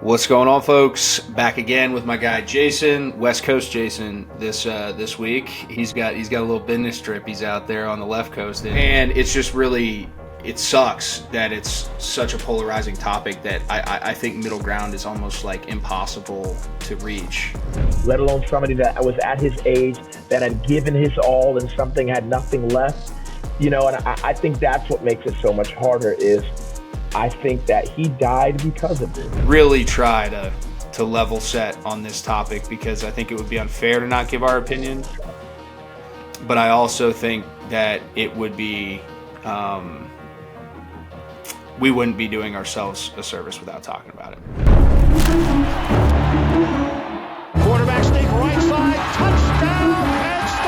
What's going on, folks? Back again with my guy Jason, West Coast Jason. This week, he's got a little business trip. He's out there on the left coast, and it's just really, it sucks that it's such a polarizing topic that I think middle ground is almost like impossible to reach. Let alone somebody that was at his age, that had given his all and something had nothing left. You know, and I think that's what makes it so much harder is I think that he died because of it. Really try to level set on this topic because I think it would be unfair to not give our opinion. But I also think that it would be, we wouldn't be doing ourselves a service without talking about it. Quarterback sneak right side, touchdown, Penn State!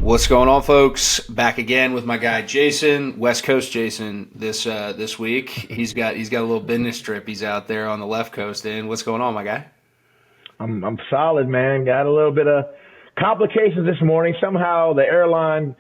What's going on, folks? Back again with my guy Jason, West Coast Jason. This week, he's got a little business trip. He's out there on the left coast. And what's going on, my guy? I'm solid, man. Got a little bit of complications this morning. Somehow the airline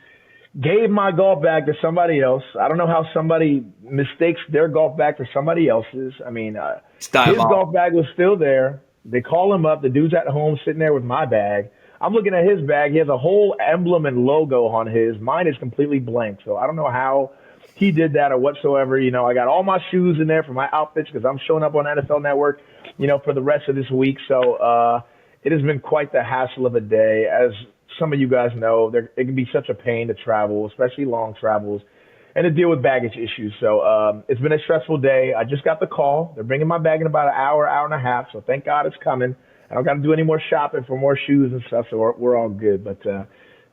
gave my golf bag to somebody else. I don't know how somebody mistakes their golf bag for somebody else's. I mean, his golf bag was still there. They call him up. The dude's at home sitting there with my bag. I'm looking at his bag. He has a whole emblem and logo on his. Mine is completely blank. So I don't know how he did that or whatsoever. You know, I got all my shoes in there for my outfits because I'm showing up on NFL Network, you know, for the rest of this week. So it has been quite the hassle of a day. As some of you guys know, it can be such a pain to travel, especially long travels, and to deal with baggage issues. So it's been a stressful day. I just got the call. They're bringing my bag in about an hour, hour and a half. So thank God it's coming. I don't got to do any more shopping for more shoes and stuff, so we're all good. But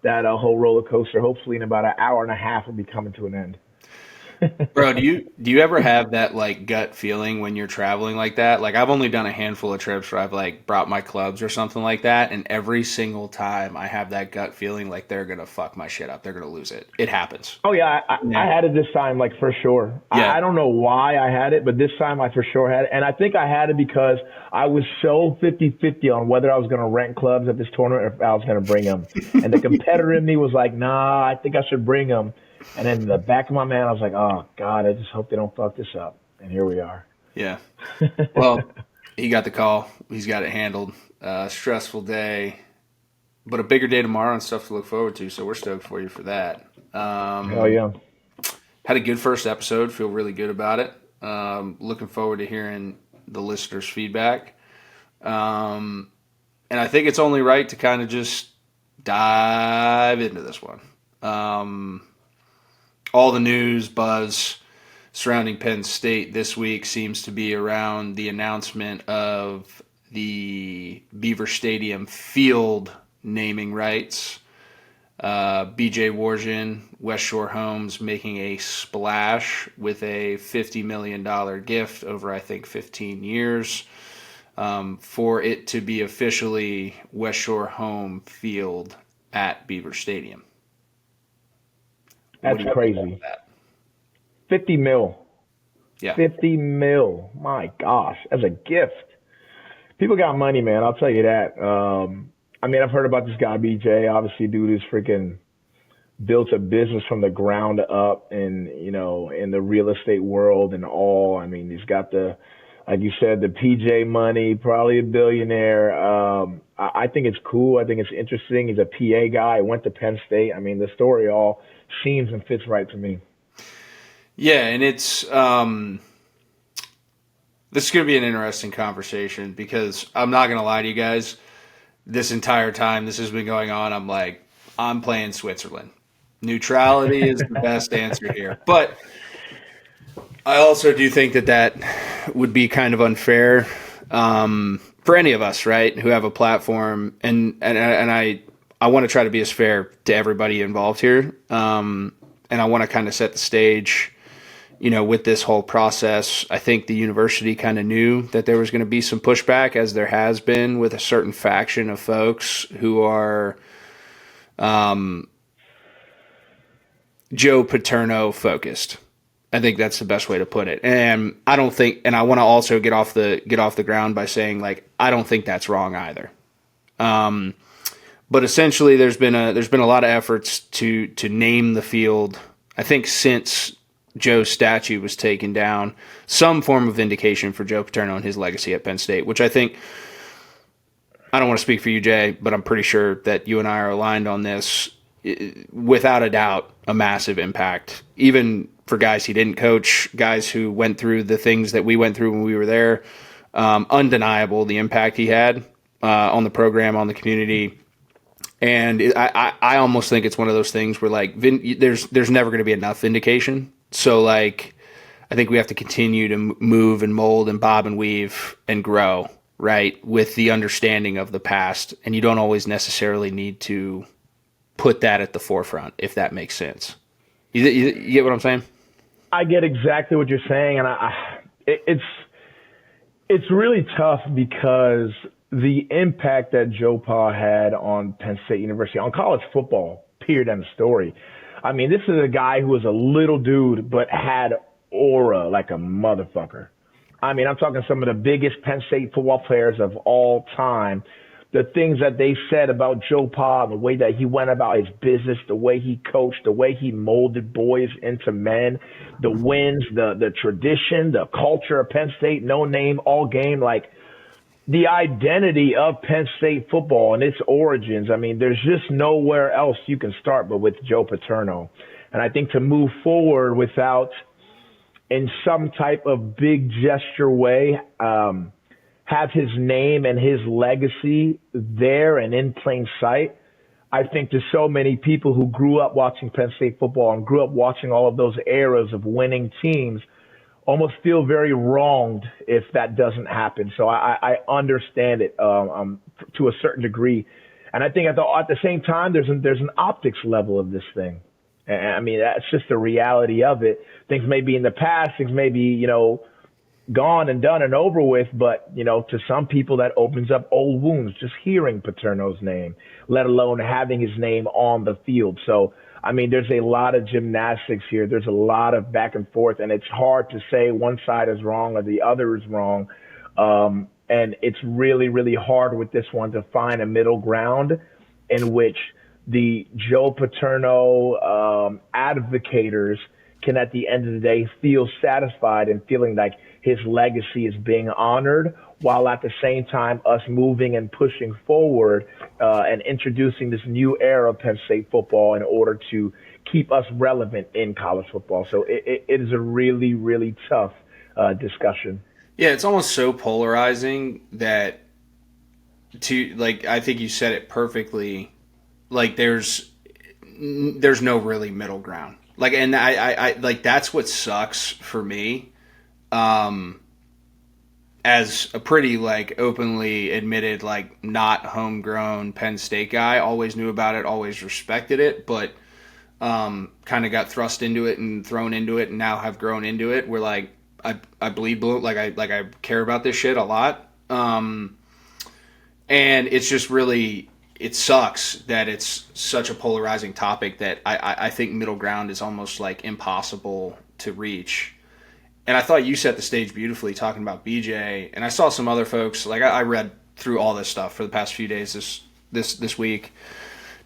that whole roller coaster, hopefully in about an hour and a half, will be coming to an end. Bro, do you ever have that like gut feeling when you're traveling like that? Like I've only done a handful of trips where I've like brought my clubs or something like that, and every single time I have that gut feeling like they're gonna fuck my shit up, they're gonna lose it. It happens. Oh yeah, I had it this time, like for sure. Yeah. I don't know why I had it, but this time I for sure had it, and I think I had it because I was so 50-50 on whether I was gonna rent clubs at this tournament or if I was gonna bring them, and the competitor in me was like, nah, I think I should bring them. And then in the back of my mind, I was like, oh, God, I just hope they don't fuck this up. And here we are. Yeah. Well, he got the call. He's got it handled. Stressful day, but a bigger day tomorrow and stuff to look forward to. So we're stoked for you for that. Hell yeah. Had a good first episode. Feel really good about it. Looking forward to hearing the listeners' feedback. And I think it's only right to kind of just dive into this one. All the news buzz surrounding Penn State this week seems to be around the announcement of the Beaver Stadium field naming rights. BJ Werzyn, West Shore Homes, making a splash with a $50 million gift over, I think, 15 years for it to be officially West Shore Home Field at Beaver Stadium. That's crazy. That? 50 mil. Yeah. 50 mil. My gosh. As a gift. People got money, man. I'll tell you that. I mean, I've heard about this guy, BJ. Obviously, dude is freaking built a business from the ground up in, you know, in the real estate world and all. I mean, he's got like you said, the PJ money, probably a billionaire. I think it's cool. I think it's interesting. He's a PA guy. Went to Penn State. I mean, the story all seems and fits right to me. Yeah, and it's this is going to be an interesting conversation because I'm not going to lie to you guys. This entire time this has been going on, I'm like, I'm playing Switzerland. Neutrality is the best answer here. But I also do think that would be kind of unfair for any of us, right, who have a platform. And I want to try to be as fair to everybody involved here. And I want to kind of set the stage, you know, with this whole process. I think the university kind of knew that there was going to be some pushback, as there has been with a certain faction of folks who are Joe Paterno focused. I think that's the best way to put it. And I don't think, and I want to also get off the ground by saying, like, I don't think that's wrong either. But essentially, there's been a lot of efforts to name the field. I think since Joe's statue was taken down, some form of vindication for Joe Paterno and his legacy at Penn State, which I think, I don't want to speak for you, Jay, but I'm pretty sure that you and I are aligned on this. Without a doubt, a massive impact, even for guys he didn't coach, guys who went through the things that we went through when we were there. Undeniable the impact he had on the program, on the community. And I almost think it's one of those things where like there's never going to be enough vindication. So like I think we have to continue to move and mold and bob and weave and grow, right, with the understanding of the past. And you don't always necessarily need to put that at the forefront, if that makes sense. You get what I'm saying? I get exactly what you're saying, and it's really tough because the impact that Joe Pa had on Penn State University, on college football, period, end of story. I mean, this is a guy who was a little dude but had aura like a motherfucker. I mean, I'm talking some of the biggest Penn State football players of all time. The things that they said about Joe Pa, the way that he went about his business, the way he coached, the way he molded boys into men, the wins, the tradition, the culture of Penn State, no name, all game, like the identity of Penn State football and its origins. I mean, there's just nowhere else you can start but with Joe Paterno. And I think to move forward without, in some type of big gesture way, have his name and his legacy there and in plain sight. I think to so many people who grew up watching Penn State football and grew up watching all of those eras of winning teams almost feel very wronged if that doesn't happen. So I understand it to a certain degree. And I think at the same time, there's an optics level of this thing. And I mean, that's just the reality of it. Things may be in the past, things may be, gone and done and over with, but to some people that opens up old wounds just hearing Paterno's name, let alone having his name on the field. So I mean, there's a lot of gymnastics here. There's a lot of back and forth, and it's hard to say one side is wrong or the other is wrong. And it's really, really hard with this one to find a middle ground in which the Joe Paterno advocators can, at the end of the day, feel satisfied and feeling like his legacy is being honored, while at the same time us moving and pushing forward and introducing this new era of Penn State football in order to keep us relevant in college football. So it is a really, really tough discussion. Yeah, it's almost so polarizing that, I think you said it perfectly, like there's no really middle ground. Like, and I that's what sucks for me. As a pretty openly admitted not homegrown Penn State guy, always knew about it, always respected it, but kind of got thrust into it and thrown into it, and now have grown into it. Where I bleed blue, I care about this shit a lot, and it's just really, it sucks that it's such a polarizing topic that I think middle ground is almost impossible to reach. And I thought you set the stage beautifully talking about BJ. And I saw some other folks, I read through all this stuff for the past few days this week,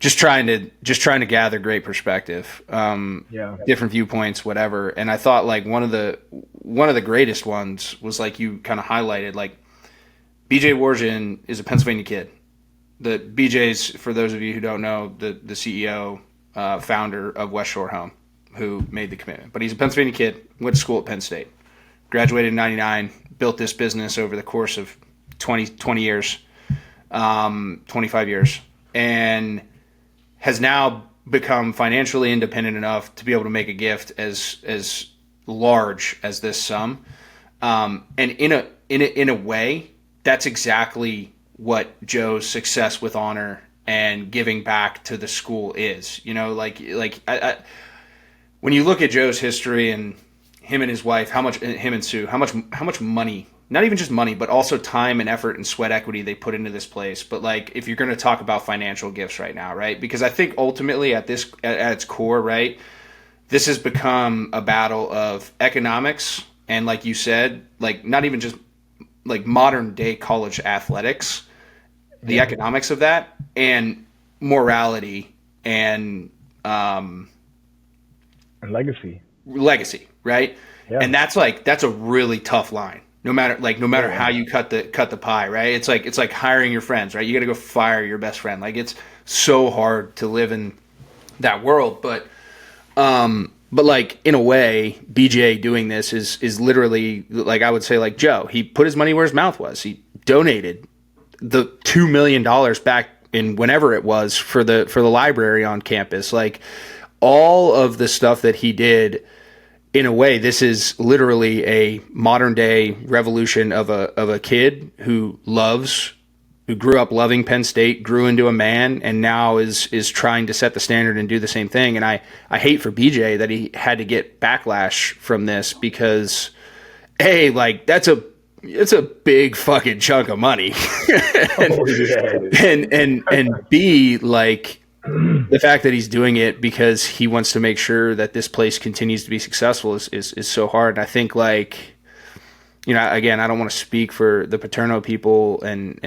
just trying to gather great perspective, different viewpoints, whatever. And I thought one of the greatest ones was you kind of highlighted, BJ Werzyn is a Pennsylvania kid. The BJ's, for those of you who don't know, the CEO, founder of West Shore Home, who made the commitment. But he's a Pennsylvania kid, went to school at Penn State, graduated in 99, built this business over the course of 20 years, 25 years, and has now become financially independent enough to be able to make a gift as large as this sum. And in a way, that's exactly what Joe's success with honor and giving back to the school is. When you look at Joe's history and him and his wife, him and Sue, how much money, not even just money, but also time and effort and sweat equity they put into this place. But if you're going to talk about financial gifts right now, right? Because I think ultimately at its core, right, this has become a battle of economics and, like you said, not even just modern day college athletics the economics of that and morality and legacy, right? Yeah. And that's a really tough line. No matter how you cut the pie, right? It's like hiring your friends, right? You got to go fire your best friend. Like, it's so hard to live in that world, but like, in a way, BJ doing this is literally, like, I would say, like Joe, he put his money where his mouth was. He donated the $2 million back in whenever it was for the library on campus. Like, all of the stuff that he did, in a way, this is literally a modern day revolution of a kid who grew up loving Penn State, grew into a man, and now is trying to set the standard and do the same thing. And I hate for BJ that he had to get backlash from this, because A, like, it's a big fucking chunk of money. and B, like, the fact that he's doing it because he wants to make sure that this place continues to be successful is so hard. And I think, like, you know, again, I don't want to speak for the Paterno people and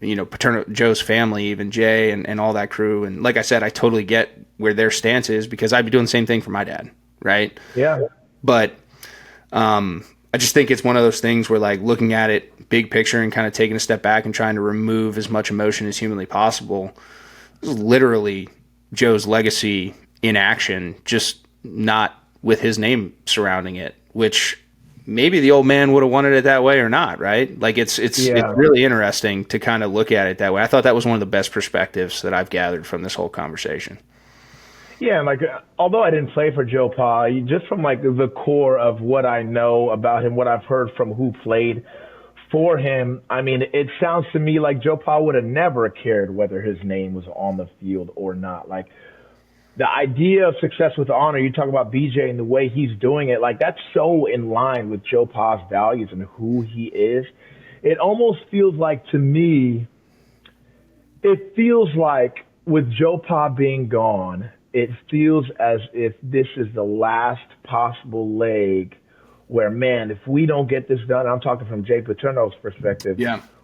you know, Paterno, Joe's family, even Jay and all that crew. And like I said, I totally get where their stance is, because I'd be doing the same thing for my dad, right? Yeah. But I just think it's one of those things where, like, looking at it big picture and kind of taking a step back and trying to remove as much emotion as humanly possible. This is literally Joe's legacy in action, just not with his name surrounding it, which maybe the old man would have wanted it that way or not, right? Like, it's really interesting to kind of look at it that way. I thought that was one of the best perspectives that I've gathered from this whole conversation. Yeah, and, like, although I didn't play for Joe Pa, just from, like, the core of what I know about him, what I've heard from who played for him, I mean, it sounds to me like Joe Pa would have never cared whether his name was on the field or not. Like, the idea of success with honor, you talk about BJ and the way he's doing it, like, that's so in line with Joe Pa's values and who he is. It almost feels like, to me, it feels like with Joe Pa being gone, it feels as if this is the last possible leg where, man, if we don't get this done, I'm talking from Jay Paterno's perspective,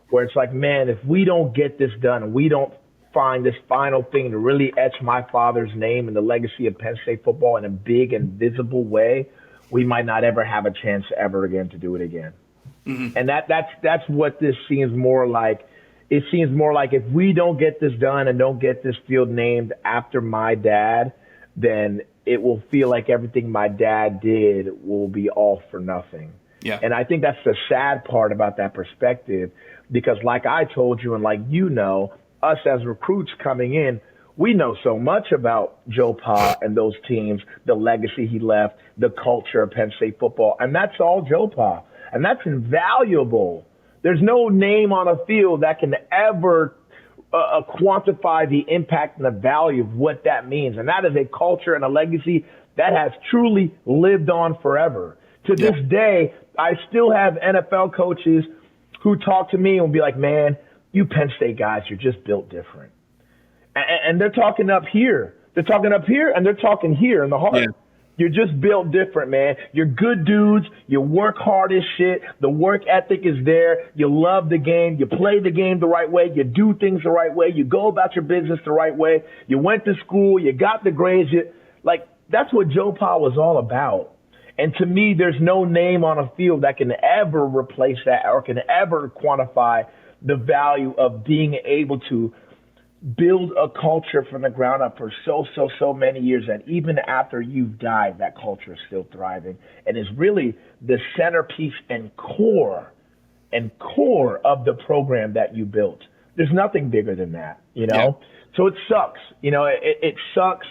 where it's like, man, if we don't get this done and we don't find this final thing to really etch my father's name and the legacy of Penn State football in a big and visible way, we might not ever have a chance ever again to do it again. Mm-hmm. And that's what this seems more like. It seems more like, if we don't get this done and don't get this field named after my dad, then it will feel like everything my dad did will be all for nothing. Yeah. And I think that's the sad part about that perspective, because, like I told you, and like, you know, us as recruits coming in, we know so much about Joe Pa and those teams, the legacy he left, the culture of Penn State football, and that's all Joe Pa. And that's invaluable. There's no name on a field that can ever quantify the impact and the value of what that means. And that is a culture and a legacy that has truly lived on forever. To this day, I still have NFL coaches who talk to me and will be like, man, you Penn State guys, you're just built different. And they're talking up here. They're talking up here, and they're talking here in the heart. Yeah. You're just built different, man. You're good dudes. You work hard as shit. The work ethic is there. You love the game. You play the game the right way. You do things the right way. You go about your business the right way. You went to school. You got the grades. That's what Joe Pa was all about. And to me, there's no name on a field that can ever replace that or can ever quantify the value of being able to build a culture from the ground up for so many years, that even after you've died, that culture is still thriving and is really the centerpiece and core of the program that you built. There's nothing bigger than that, you know? Yeah. So it sucks. You know, it sucks.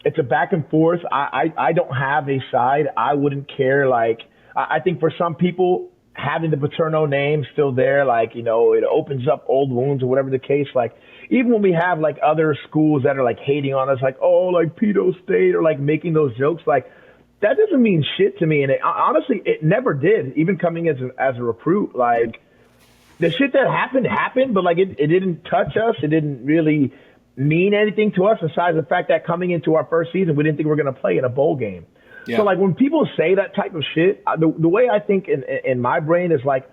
It's a back and forth. I don't have a side. I wouldn't care. Like, I think for some people, having the Paterno name still there, like, you know, it opens up old wounds or whatever the case. Like, even when we have, like, other schools that are, like, hating on us, like, oh, like, Pedo State, or, like, making those jokes, like, that doesn't mean shit to me. And honestly, it never did, even coming as a recruit. Like, the shit that happened, but, like, it didn't touch us. It didn't really mean anything to us, besides the fact that coming into our first season, we didn't think we were going to play in a bowl game. Yeah. So, like, when people say that type of shit, the way I think in my brain is, like,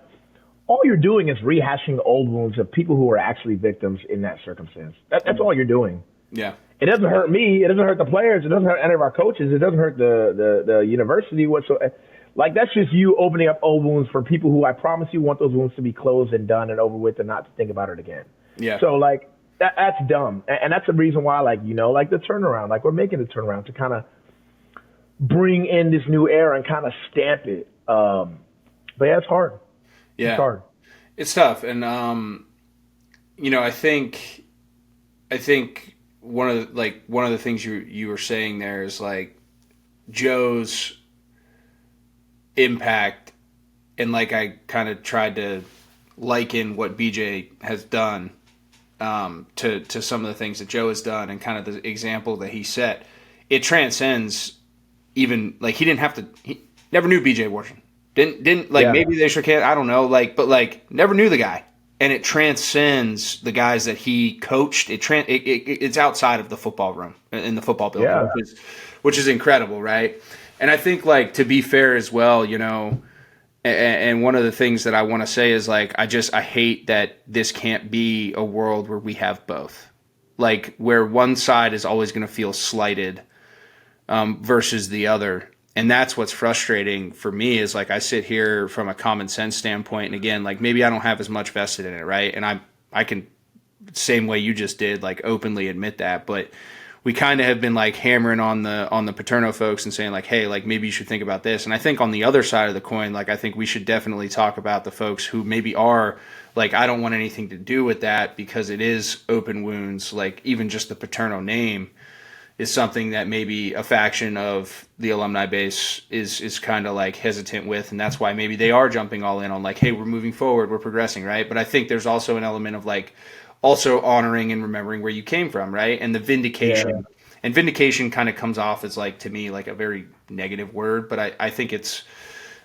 all you're doing is rehashing old wounds of people who were actually victims in that circumstance. That's all you're doing. Yeah. It doesn't hurt me. It doesn't hurt the players. It doesn't hurt any of our coaches. It doesn't hurt the university whatsoever. Like, that's just you opening up old wounds for people who I promise you want those wounds to be closed and done and over with and not to think about it again. Yeah. So, like, that's dumb. And that's the reason why, like, you know, like the turnaround, like we're making the turnaround to kind of bring in this new era and kind of stamp it. But yeah, it's hard. Yeah. It's hard. It's tough. And, you know, I think one of the things you were saying there is like Joe's impact, and like I kind of tried to liken what BJ has done to some of the things that Joe has done, and kind of the example that he set. It transcends even, like, he never knew BJ Werzyn. Didn't like, maybe they shook hands, I don't know, like, but like never knew the guy. And it transcends the guys that he coached. It's outside of the football room, in the football building, which is incredible, right? And I think, like, to be fair as well, you know, and one of the things that I want to say is, like, I hate that this can't be a world where we have both. Like, where one side is always going to feel slighted versus the other. And that's what's frustrating for me, is like I sit here from a common sense standpoint, and again, like, maybe I don't have as much vested in it, right? And I can, same way you just did, like, openly admit that, but we kind of have been like hammering on the Paterno folks and saying like, hey, like, maybe you should think about this. And I think on the other side of the coin, like, I think we should definitely talk about the folks who maybe are like, I don't want anything to do with that because it is open wounds. Like, even just the Paterno name is something that maybe a faction of the alumni base is kind of like hesitant with. And that's why maybe they are jumping all in on like, hey, we're moving forward, we're progressing, right? But I think there's also an element of like also honoring and remembering where you came from, right? And the vindication. Yeah. And vindication kind of comes off as, like, to me, like a very negative word, but I think it's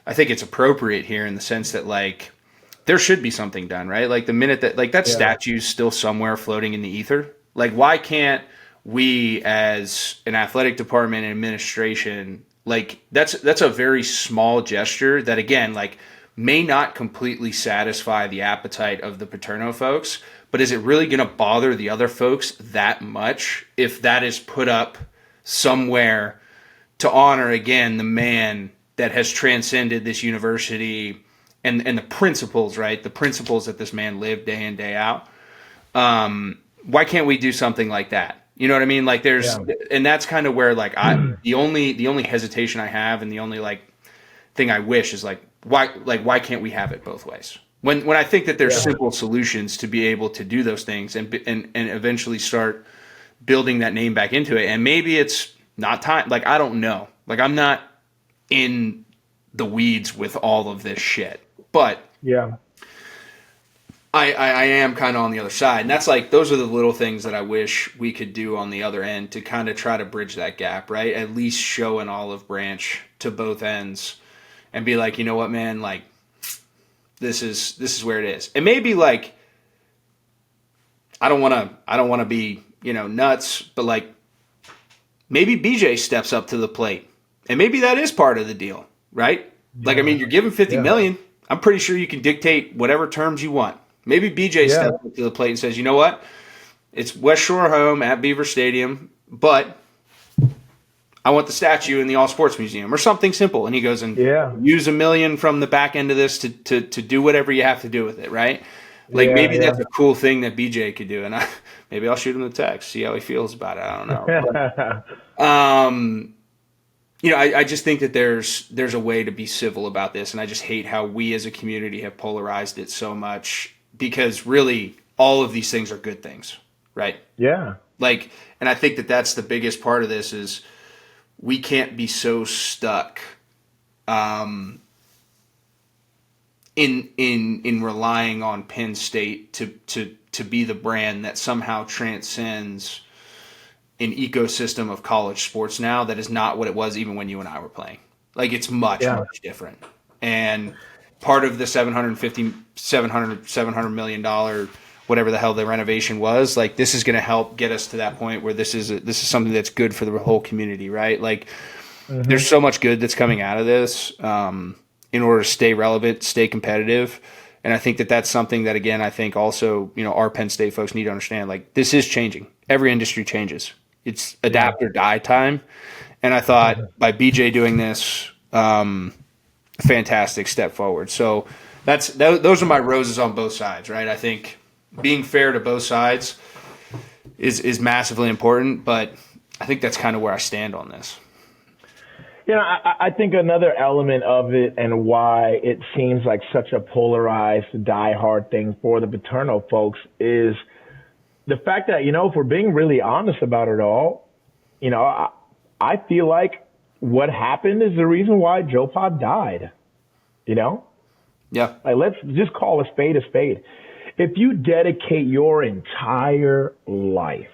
appropriate here in the sense that, like, there should be something done, right? Like, the minute that, like, that statue's still somewhere floating in the ether, like, why can't we as an athletic department and administration, like, that's a very small gesture that, again, like, may not completely satisfy the appetite of the Paterno folks, but is it really going to bother the other folks that much if that is put up somewhere to honor, again, the man that has transcended this university and the principles, right? The principles that this man lived day in, day out. Why can't we do something like that? You know what I mean? Like, there's, and that's kind of where, like, the only hesitation I have, and the only, like, thing I wish is like, why can't we have it both ways? When I think that there's simple solutions to be able to do those things and eventually start building that name back into it. And maybe it's not time. Like, I don't know. Like, I'm not in the weeds with all of this shit. But I am kind of on the other side. And that's like, those are the little things that I wish we could do on the other end to kind of try to bridge that gap, right? At least show an olive branch to both ends and be like, you know what, man, like, this is where it is. And maybe, like, I don't want to be, you know, nuts, but, like, maybe BJ steps up to the plate, and maybe that is part of the deal, right? Like, I mean, you're given $50 million. I'm pretty sure you can dictate whatever terms you want. Maybe BJ steps up to the plate and says, you know what? It's West Shore home at Beaver Stadium, but I want the statue in the All Sports Museum or something simple. And he goes and use $1 million from the back end of this to do whatever you have to do with it, right? Like, maybe that's a cool thing that BJ could do. And maybe I'll shoot him the text, see how he feels about it. I don't know. But, you know, I just think that there's a way to be civil about this. And I just hate how we as a community have polarized it so much, because really all of these things are good things, right? Yeah. Like, and I think that that's the biggest part of this is, we can't be so stuck in relying on Penn State to be the brand that somehow transcends an ecosystem of college sports now that is not what it was even when you and I were playing. Like, it's much different. And part of the $700 million whatever the hell the renovation was, like, this is going to help get us to that point where this is something that's good for the whole community, right? Like, there's so much good that's coming out of this in order to stay relevant, stay competitive. And I think that that's something that, again, I think also, our Penn State folks need to understand. Like, this is changing. Every industry changes. It's adapt or die time. And I thought by BJ doing this, fantastic step forward. So those are my roses on both sides, right? I think being fair to both sides is massively important, but I think that's kind of where I stand on this. I think another element of it and why it seems like such a polarized, diehard thing for the Paterno folks is the fact that, if we're being really honest about it all, I feel like what happened is the reason why Joe Pod died, Yeah. Like, let's just call a spade a spade. If you dedicate your entire life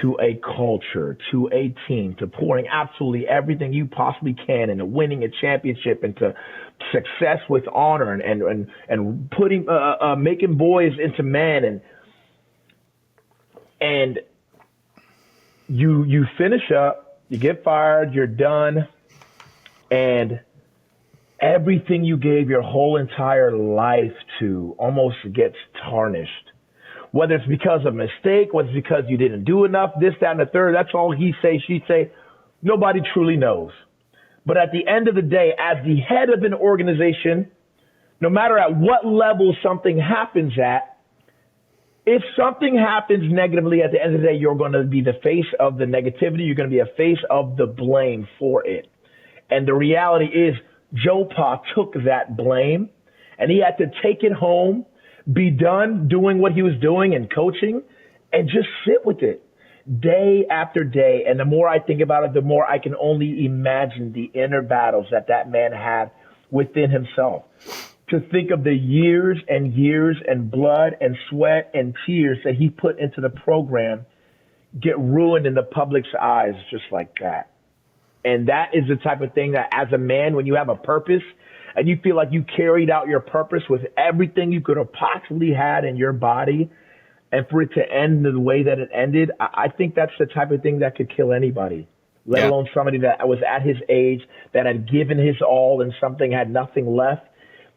to a culture, to a team, to pouring absolutely everything you possibly can into winning a championship, into success with honor and putting making boys into men, and you finish up, you get fired, you're done, and everything you gave your whole entire life to almost gets tarnished. Whether it's because of mistake, whether it's because you didn't do enough, this, that, and the third, that's all he say, she say. Nobody truly knows. But at the end of the day, as the head of an organization, no matter at what level something happens at, if something happens negatively at the end of the day, you're going to be the face of the negativity. You're going to be a face of the blame for it. And the reality is Joe Pa took that blame and he had to take it home, be done doing what he was doing and coaching, and just sit with it day after day. And the more I think about it, the more I can only imagine the inner battles that man had within himself. To think of the years and blood and sweat and tears that he put into the program get ruined in the public's eyes just like that. And that is the type of thing that, as a man, when you have a purpose and you feel like you carried out your purpose with everything you could have possibly had in your body, and for it to end the way that it ended, I think that's the type of thing that could kill anybody, let alone somebody that was at his age, that had given his all and something had nothing left.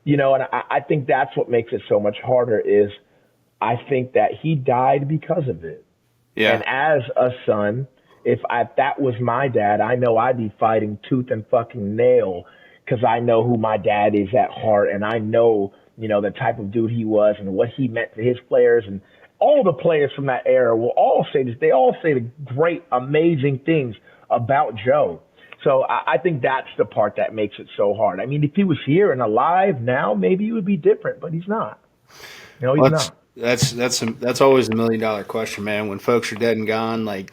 And I think that's what makes it so much harder is I think that he died because of it. Yeah. And as a son, if that was my dad, I know I'd be fighting tooth and fucking nail because I know who my dad is at heart, and I know, the type of dude he was and what he meant to his players, and all the players from that era will all say this. They all say the great, amazing things about Joe. So I think that's the part that makes it so hard. I mean, if he was here and alive now, maybe it would be different, but he's not. He's not. That's always $1 million question, man. When folks are dead and gone, like,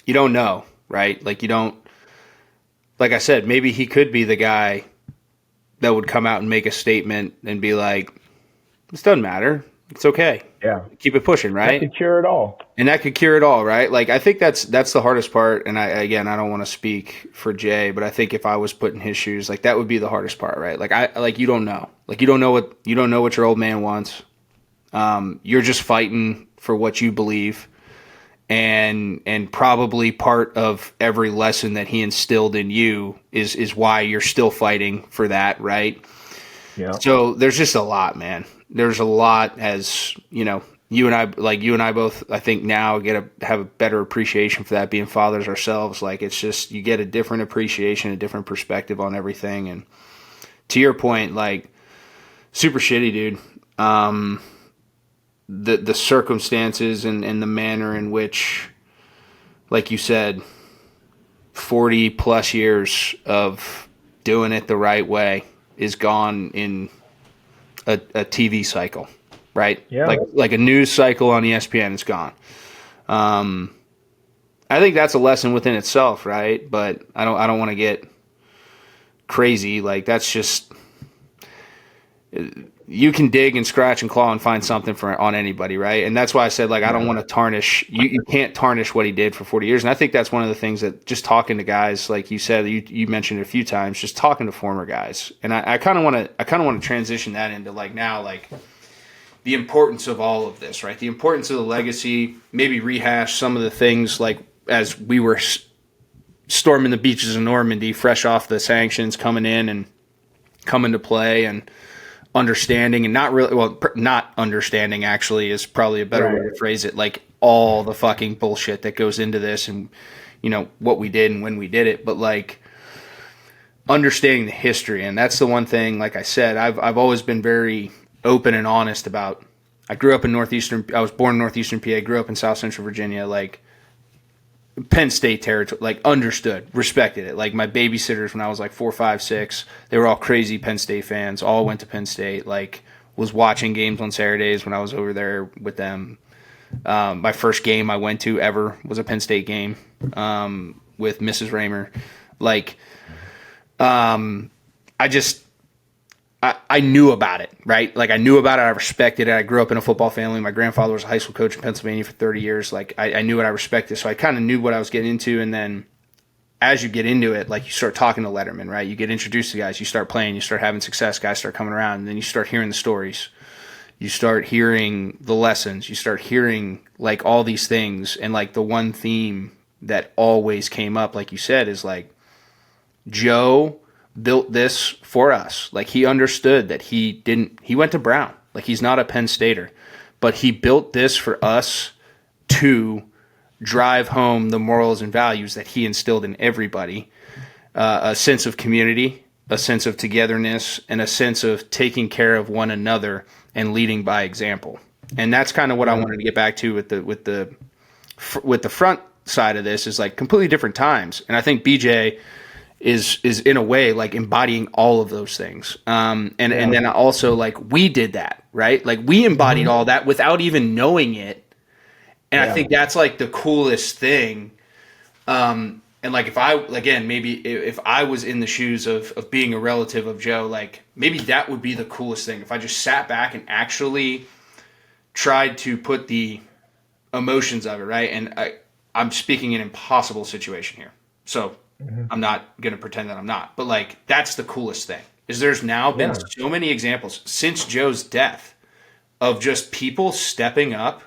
you don't know, right? Like, you don't. Like I said, maybe he could be the guy that would come out and make a statement and be like, "This doesn't matter. It's okay. Yeah, keep it pushing, right? That could cure it all." And that could cure it all, right? Like, I think that's the hardest part. And I don't want to speak for Jay, but I think if I was put in his shoes, like, that would be the hardest part, right? Like, you don't know. Like, you don't know what your old man wants. You're just fighting for what you believe. And probably part of every lesson that he instilled in you is why you're still fighting for that, right? Yeah. So there's just a lot, man. There's a lot, as you and I both, I think, now have a better appreciation for that, being fathers ourselves. Like, it's just, you get a different appreciation, a different perspective on everything. And to your point, like, super shitty, dude. The circumstances and the manner in which, like you said, 40 plus years of doing it the right way is gone in a TV cycle, right? Yeah. Like a news cycle on ESPN is gone. I think that's a lesson within itself, right? But I don't want to get crazy. Like, that's just, you can dig and scratch and claw and find something on anybody, right? And that's why I said, like, I don't want to tarnish. You can't tarnish what he did for 40 years. And I think that's one of the things that, just talking to guys, like you said, you mentioned it a few times, just talking to former guys. And I kind of want to transition that into, like, now, like, the importance of all of this, right? The importance of the legacy, maybe rehash some of the things, like, as we were storming the beaches of Normandy, fresh off the sanctions coming in and coming to play, and understanding and not understanding actually is probably a better way to phrase it. Like all the fucking bullshit that goes into this and, you know, what we did and when we did it. But like understanding the history. And that's the one thing, like I said, I've always been very open and honest about. I grew up in I was born in Northeastern PA, grew up in South Central Virginia, like Penn State territory, like understood, respected it. Like my babysitters when I was like 4, 5, 6, they were all crazy Penn State fans, all went to Penn State, like was watching games on Saturdays when I was over there with them. My first game I went to ever was a Penn State game with Mrs. Raymer. Like, I knew about it, right? Like I knew about it. I respected it. I grew up in a football family. My grandfather was a high school coach in Pennsylvania for 30 years. Like I knew what I respected. So I kind of knew what I was getting into. And then as you get into it, like you start talking to lettermen, right? You get introduced to guys, you start playing, you start having success, guys start coming around, and then you start hearing the stories. You start hearing the lessons. You start hearing like all these things. And like the one theme that always came up, like you said, is like Joe built this for us. Like he understood that he went to Brown. Like he's not a Penn Stater, but he built this for us to drive home the morals and values that he instilled in everybody. A sense of community, a sense of togetherness, and a sense of taking care of one another and leading by example. And that's kind of what I wanted to get back to with the front side of this is like completely different times. And I think BJ is in a way like embodying all of those things. And then also like we did that, right? Like we embodied all that without even knowing it. And I think that's like the coolest thing. And like if I was in the shoes of being a relative of Joe, like maybe that would be the coolest thing. If I just sat back and actually tried to put the emotions of it, right? And I'm speaking an impossible situation here. So I'm not going to pretend that I'm not. But, like, that's the coolest thing is there's now been so many examples since Joe's death of just people stepping up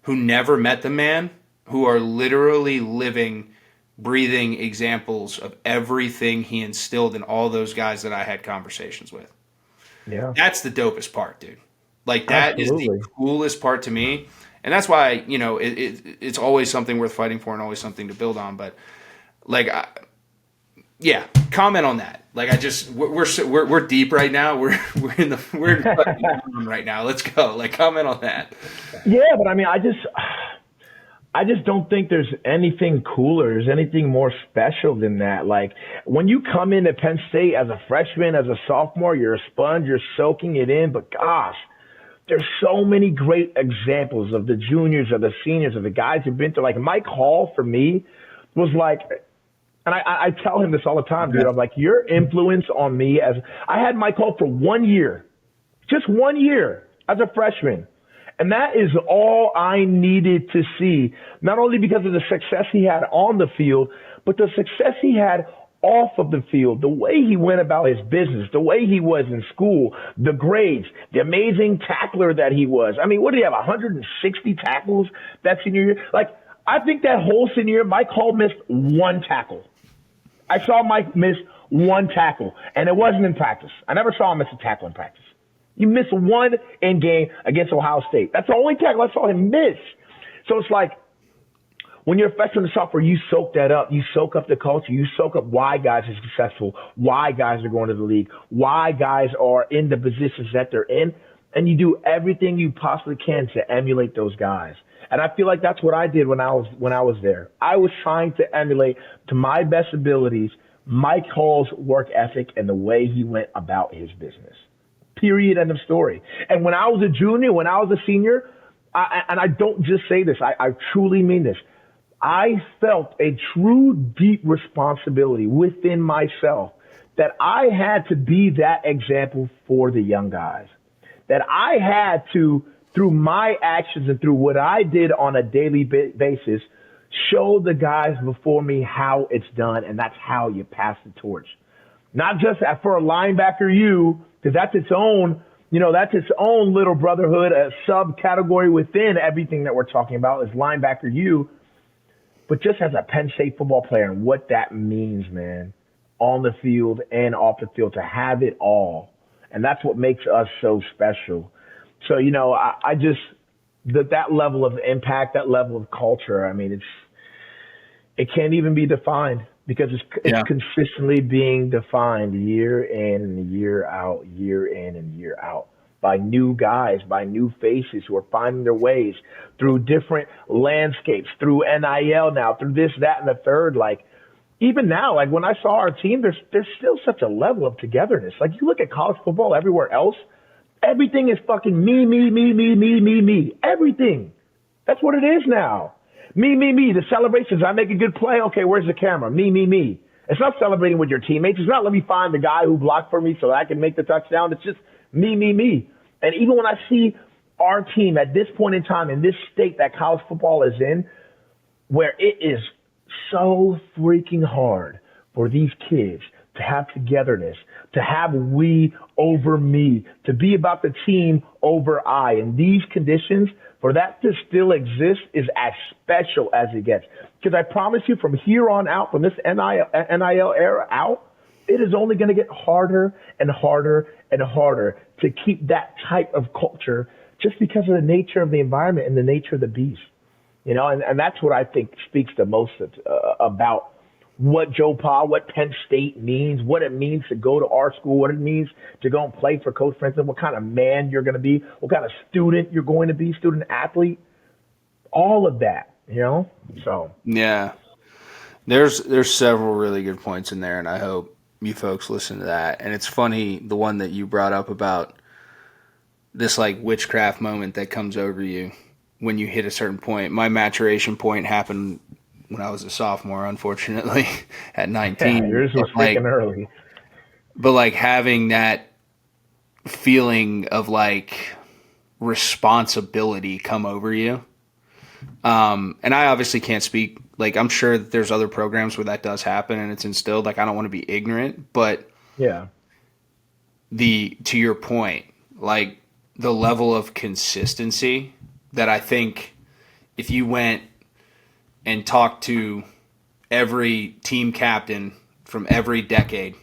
who never met the man, who are literally living, breathing examples of everything he instilled in all those guys that I had conversations with. Yeah. That's the dopest part, dude. Like, that is the coolest part to me. And that's why, you know, it's always something worth fighting for and always something to build on. But, like, comment on that. Like we're deep right now. We're in the fucking room right now. Let's go. Like comment on that. Yeah, but I mean, I just don't think there's anything cooler. There's anything more special than that. Like when you come into Penn State as a freshman, as a sophomore, you're a sponge. You're soaking it in. But gosh, there's so many great examples of the juniors, of the seniors, of the guys who've been through. Like Mike Hall for me was like. And I tell him this all the time, dude. I'm like, your influence on me as I had Mike Hall for 1 year, just 1 year as a freshman. And that is all I needed to see, not only because of the success he had on the field, but the success he had off of the field, the way he went about his business, the way he was in school, the grades, the amazing tackler that he was. I mean, what did he have, 160 tackles that senior year? Like, I think that whole senior year, Mike Hall missed one tackle. I saw Mike miss one tackle, and it wasn't in practice. I never saw him miss a tackle in practice. You missed one in game against Ohio State. That's the only tackle I saw him miss. So it's like when you're a freshman and sophomore, you soak that up. You soak up the culture. You soak up why guys are successful, why guys are going to the league, why guys are in the positions that they're in, and you do everything you possibly can to emulate those guys. And I feel like that's what I did when I was there. I was trying to emulate, to my best abilities, Mike Hall's work ethic and the way he went about his business. Period. End of story. And when I was a junior, when I was a senior, and I don't just say this, I truly mean this. I felt a true, deep responsibility within myself that I had to be that example for the young guys. That I had to, through my actions and through what I did on a daily basis, show the guys before me how it's done, and that's how you pass the torch. Not just for a linebacker because that's its own, that's its own little brotherhood, a subcategory within everything that we're talking about is linebacker but just as a Penn State football player and what that means, man, on the field and off the field, to have it all. And that's what makes us so special. So, I just, that level of impact, that level of culture, I mean, it can't even be defined because it's consistently being defined year in and year out, year in and year out by new guys, by new faces who are finding their ways through different landscapes, through NIL now, through this, that, and the third. Like, even now, like when I saw our team, there's still such a level of togetherness. Like, you look at college football everywhere else, everything is fucking me, me, me, me, me, me, me. Everything. That's what it is now. Me, me, me. The celebrations, I make a good play. Okay, where's the camera? Me, me, me. It's not celebrating with your teammates. It's not let me find the guy who blocked for me so that I can make the touchdown. It's just me, me, me. And even when I see our team at this point in time, in this state that college football is in, where it is so freaking hard for these kids to have togetherness, to have we over me, to be about the team over I. In these conditions, for that to still exist is as special as it gets. Because I promise you, from here on out, from this NIL era out, it is only going to get harder and harder and harder to keep that type of culture just because of the nature of the environment and the nature of the beast. And that's what I think speaks the most about what what Penn State means, what it means to go to our school, what it means to go and play for Coach Franklin, what kind of man you're going to be, what kind of student you're going to be, student athlete, all of that, So yeah, there's several really good points in there, and I hope you folks listen to that. And it's funny, the one that you brought up about this like witchcraft moment that comes over you when you hit a certain point. My maturation point happened when I was a sophomore, unfortunately, at 19. Yeah, yours was freaking early. But like having that feeling of like responsibility come over you. And I obviously can't speak, like I'm sure that there's other programs where that does happen and it's instilled. Like I don't want to be ignorant, but yeah, to your point, like the level of consistency that I think if you went and talked to every team captain from every decade,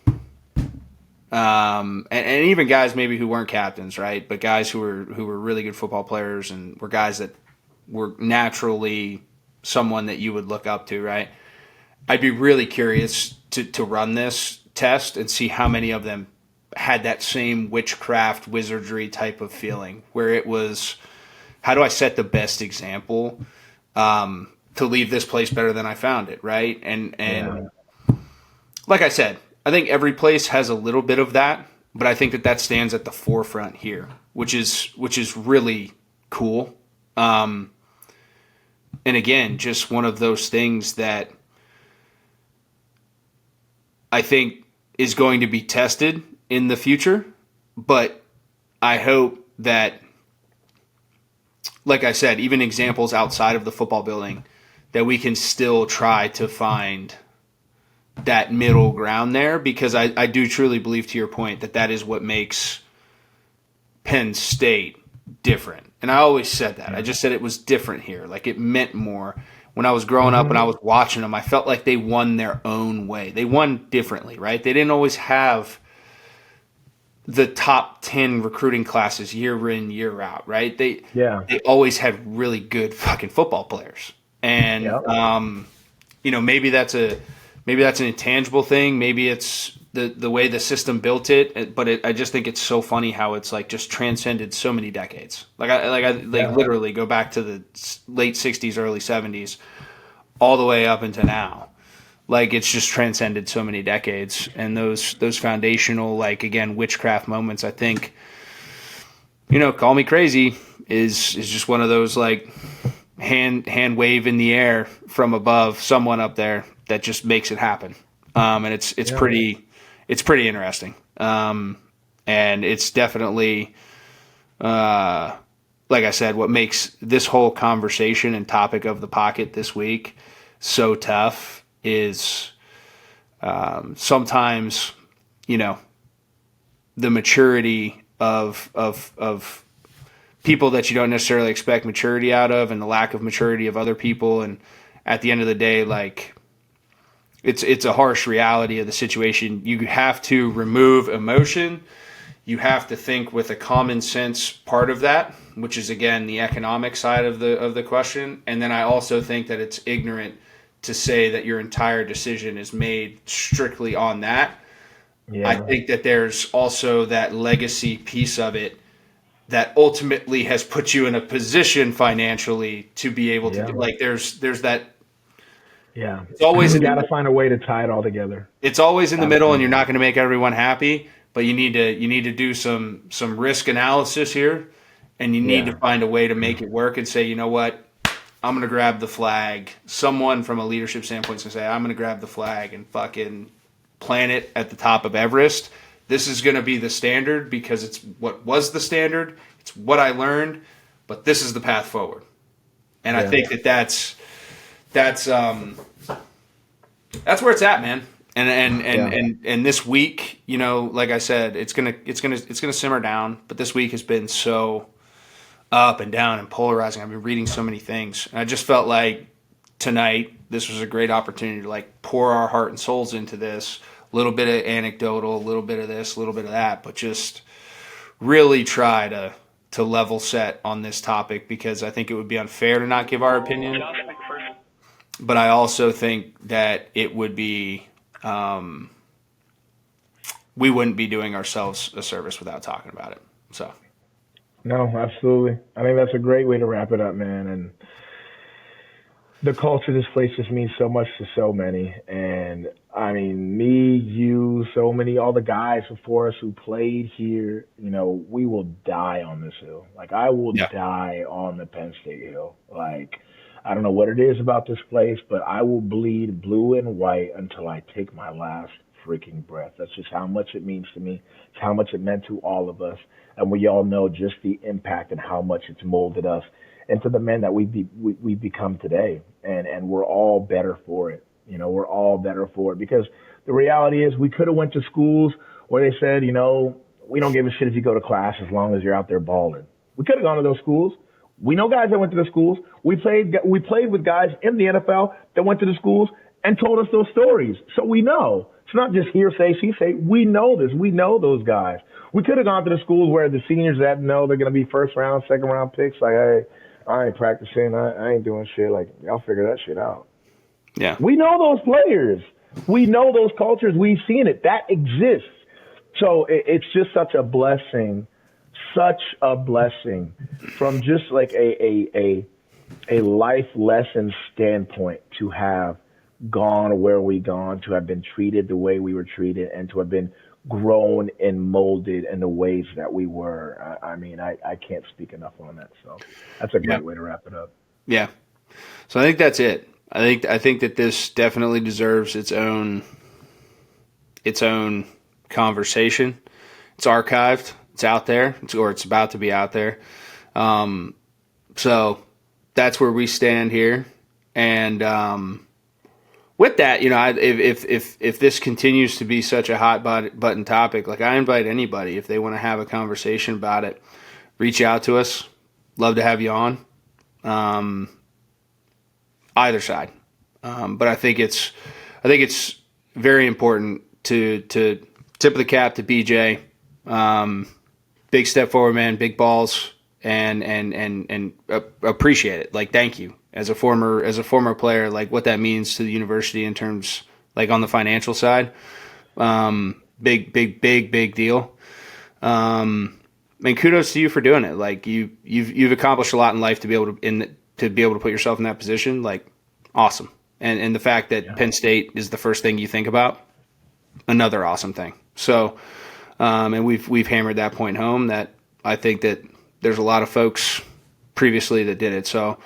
and even guys maybe who weren't captains, right? But guys who were really good football players and were guys that were naturally someone that you would look up to, right? I'd be really curious to run this test and see how many of them had that same witchcraft, wizardry type of feeling where it was, how do I set the best example to leave this place better than I found it, right? And like I said, I think every place has a little bit of that, but I think that stands at the forefront here, which is really cool. And again, just one of those things that I think is going to be tested in the future, but I hope that, like I said, even examples outside of the football building, that we can still try to find that middle ground there, because I do truly believe, to your point, that is what makes Penn State different. And I always said that. I just said it was different here. Like it meant more. When I was growing up and I was watching them, I felt like they won their own way. They won differently, right? They didn't always have the top 10 recruiting classes year in, year out, right? They always had really good fucking football players. And maybe that's an intangible thing. Maybe it's the way the system built it, but I just think it's so funny how it's like just transcended so many decades. I literally go back to the late 60s, early 70s, all the way up into now. Like it's just transcended so many decades, and those foundational, like again, witchcraft moments, I think, call me crazy, is just one of those like hand wave in the air from above, someone up there that just makes it happen. And it's pretty interesting. And it's definitely, like I said, what makes this whole conversation and topic of the pocket this week so tough is sometimes, the maturity of people that you don't necessarily expect maturity out of, and the lack of maturity of other people. And at the end of the day, like it's a harsh reality of the situation. You have to remove emotion. you have to think with a common sense part of that, which is again the economic side of the question. And then I also think that it's ignorant to say that your entire decision is made strictly on that. Yeah. I think that there's also that legacy piece of it that ultimately has put you in a position financially to be able to like there's that. Yeah. It's always you got to find a way to tie it all together. It's always in the middle, and you're not going to make everyone happy, but you need to do some risk analysis here, and you need to find a way to make it work and say, you know what, I'm going to grab the flag. Someone from a leadership standpoint is going to say, I'm going to grab the flag and fucking plant it at the top of Everest. This is going to be the standard because it's what was the standard. It's what I learned, but this is the path forward. And I think that's where it's at, man. And this week, you know, like I said, it's gonna simmer down. But this week has been so up and down and polarizing. I've been reading so many things, and I just felt like tonight this was a great opportunity to like pour our heart and souls into this. A little bit of anecdotal, a little bit of this, a little bit of that, but just really try to level set on this topic because I think it would be unfair to not give our opinion. But I also think that it would be we wouldn't be doing ourselves a service without talking about it. So, no, absolutely. I think that's a great way to wrap it up, man. And the culture of this place just means so much to so many. And I mean, me, you, so many, all the guys before us who played here, you know, we will die on this hill. Like, I will die on the Penn State hill. Like, I don't know what it is about this place, but I will bleed blue and white until I take my last freaking breath. That's just how much it means to me. It's how much it meant to all of us. And we all know just the impact and how much it's molded us into the men that we've become today. And we're all better for it. You know, we're all better for it because the reality is we could have went to schools where they said, you know, we don't give a shit if you go to class as long as you're out there balling. We could have gone to those schools. We know guys that went to the schools. We played with guys in the NFL that went to the schools and told us those stories. So we know. It's not just hearsay, she-say. We know this. We know those guys. We could have gone to the schools where the seniors that know they're going to be first round, second round picks. Like, hey, I ain't practicing. I ain't doing shit. Like, y'all figure that shit out. Yeah. We know those players. We know those cultures. We've seen it. That exists. So it's just such a blessing from just like a life lesson standpoint to have gone where we gone, to have been treated the way we were treated, and to have been grown and molded in the ways that we were. I mean, I can't speak enough on that. So that's a great way to wrap it up. Yeah. So I think that's it. I think that this definitely deserves its own conversation. It's archived. It's out there, or it's about to be out there. So that's where we stand here. And with that, you know, if this continues to be such a hot button topic, like I invite anybody, if they want to have a conversation about it, reach out to us. Love to have you on. Either side. But I think it's very important to tip of the cap to BJ. Big step forward, man, big balls, and appreciate it. Like, thank you as a former player, like what that means to the university in terms, like on the financial side. Big deal. And kudos to you for doing it. Like you've accomplished a lot in life to be able to put yourself in that position. Like, awesome. And the fact that Penn State is the first thing you think about, another awesome thing. So, and we've hammered that point home that I think that there's a lot of folks previously that did it. So,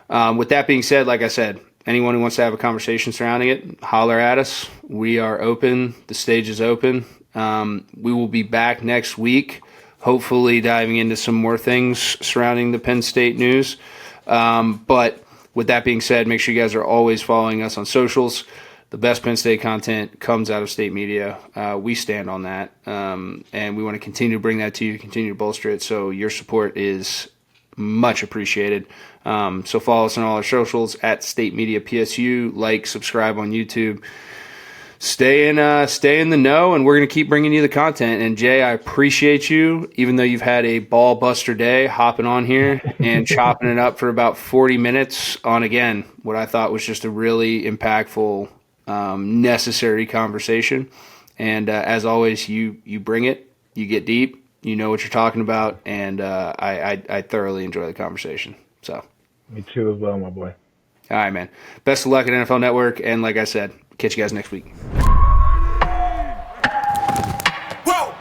with that being said, like I said, anyone who wants to have a conversation surrounding it, holler at us. We are open. The stage is open. We will be back next week, hopefully diving into some more things surrounding the Penn State news. But with that being said, make sure you guys are always following us on socials. The best Penn State content comes out of State Media. We stand on that, and we want to continue to bring that to you, continue to bolster it. So your support is much appreciated. So follow us on all our socials at State Media PSU. Like, subscribe on YouTube. stay in the know, and we're going to keep bringing you the content. And Jay, I appreciate you, even though you've had a ball buster day, hopping on here and chopping it up for about 40 minutes on, again, what I thought was just a really impactful, necessary conversation. And as always, you bring it, you get deep, you know what you're talking about, and I thoroughly enjoy the conversation. So, me too as well, my boy. All right, man. Best of luck at NFL Network, and like I said, catch you guys next week.